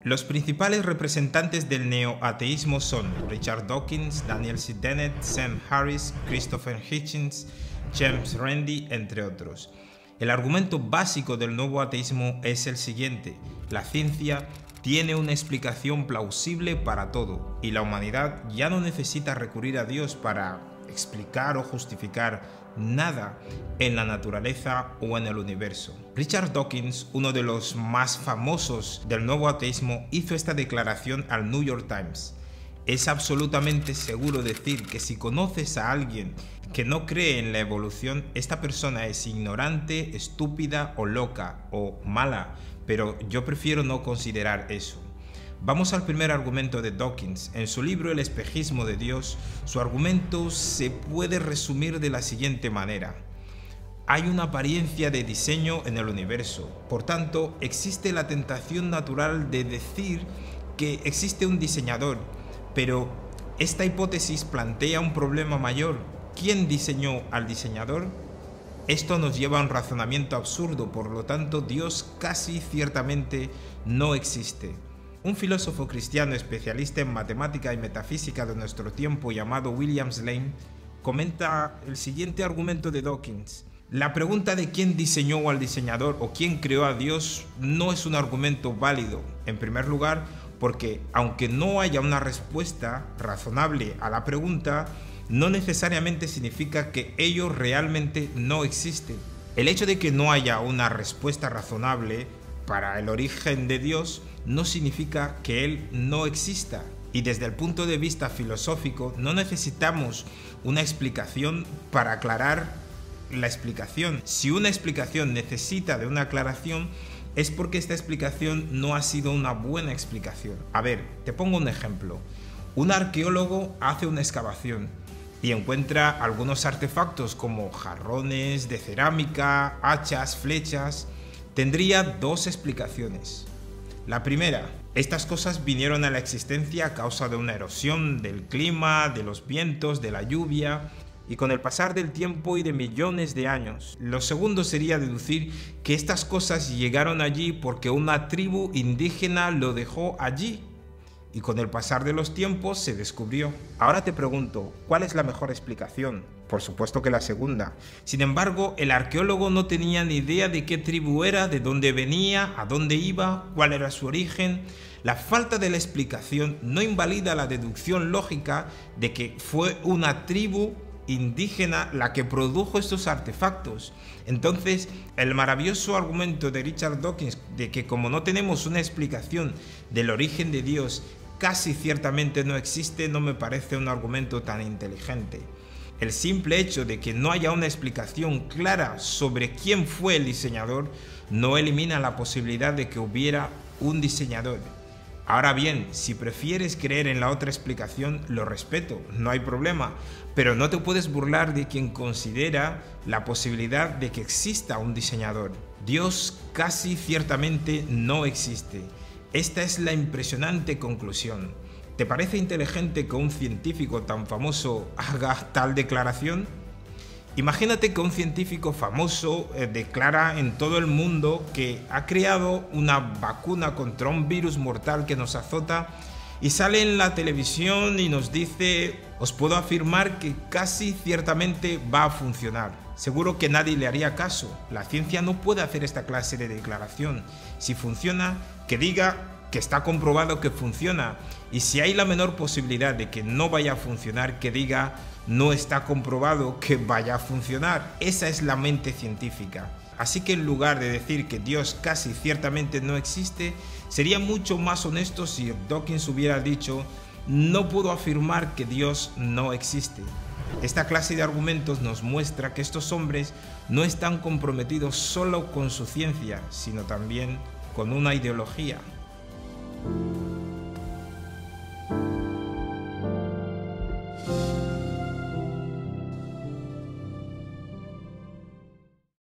Los principales representantes del neoateísmo son Richard Dawkins, Daniel C. Dennett, Sam Harris, Christopher Hitchens, James Randi, entre otros. El argumento básico del nuevo ateísmo es el siguiente: la ciencia tiene una explicación plausible para todo y la humanidad ya no necesita recurrir a Dios para explicar o justificar nada en la naturaleza o en el universo. Richard Dawkins, uno de los más famosos del nuevo ateísmo, hizo esta declaración al New York Times: es absolutamente seguro decir que si conoces a alguien que no cree en la evolución, esta persona es ignorante, estúpida o loca o mala, pero yo prefiero no considerar eso. Vamos al primer argumento de Dawkins. En su libro El espejismo de Dios, su argumento se puede resumir de la siguiente manera: hay una apariencia de diseño en el universo, por tanto, existe la tentación natural de decir que existe un diseñador, pero esta hipótesis plantea un problema mayor. ¿Quién diseñó al diseñador? Esto nos lleva a un razonamiento absurdo, por lo tanto, Dios casi ciertamente no existe. Un filósofo cristiano especialista en matemática y metafísica de nuestro tiempo llamado William Lane comenta el siguiente argumento de Dawkins: la pregunta de quién diseñó al diseñador o quién creó a Dios no es un argumento válido, en primer lugar porque aunque no haya una respuesta razonable a la pregunta, no necesariamente significa que ello realmente no existe. El hecho de que no haya una respuesta razonable para el origen de Dios no significa que Él no exista. Y desde el punto de vista filosófico no necesitamos una explicación para aclarar la explicación. Si una explicación necesita de una aclaración, es porque esta explicación no ha sido una buena explicación. A ver, te pongo un ejemplo. Un arqueólogo hace una excavación y encuentra algunos artefactos como jarrones de cerámica, hachas, flechas. Tendría dos explicaciones. La primera: estas cosas vinieron a la existencia a causa de una erosión del clima, de los vientos, de la lluvia y con el pasar del tiempo y de millones de años. Lo segundo sería deducir que estas cosas llegaron allí porque una tribu indígena lo dejó allí y con el pasar de los tiempos se descubrió. Ahora te pregunto, ¿cuál es la mejor explicación? Por supuesto que la segunda. Sin embargo, el arqueólogo no tenía ni idea de qué tribu era, de dónde venía, a dónde iba, cuál era su origen. La falta de la explicación no invalida la deducción lógica de que fue una tribu indígena la que produjo estos artefactos. Entonces, el maravilloso argumento de Richard Dawkins de que como no tenemos una explicación del origen de Dios, casi ciertamente no existe, no me parece un argumento tan inteligente. El simple hecho de que no haya una explicación clara sobre quién fue el diseñador no elimina la posibilidad de que hubiera un diseñador. Ahora bien, si prefieres creer en la otra explicación, lo respeto, no hay problema, pero no te puedes burlar de quien considera la posibilidad de que exista un diseñador. Dios casi ciertamente no existe. Esta es la impresionante conclusión. ¿Te parece inteligente que un científico tan famoso haga tal declaración? Imagínate que un científico famoso declara en todo el mundo que ha creado una vacuna contra un virus mortal que nos azota y sale en la televisión y nos dice: os puedo afirmar que casi ciertamente va a funcionar. Seguro que nadie le haría caso. La ciencia no puede hacer esta clase de declaración. Si funciona, que diga que está comprobado que funciona, y si hay la menor posibilidad de que no vaya a funcionar, que diga no está comprobado que vaya a funcionar. Esa es la mente científica. Así que en lugar de decir que Dios casi ciertamente no existe, sería mucho más honesto si Dawkins hubiera dicho: no puedo afirmar que Dios no existe. Esta clase de argumentos nos muestra que estos hombres no están comprometidos solo con su ciencia, sino también con una ideología.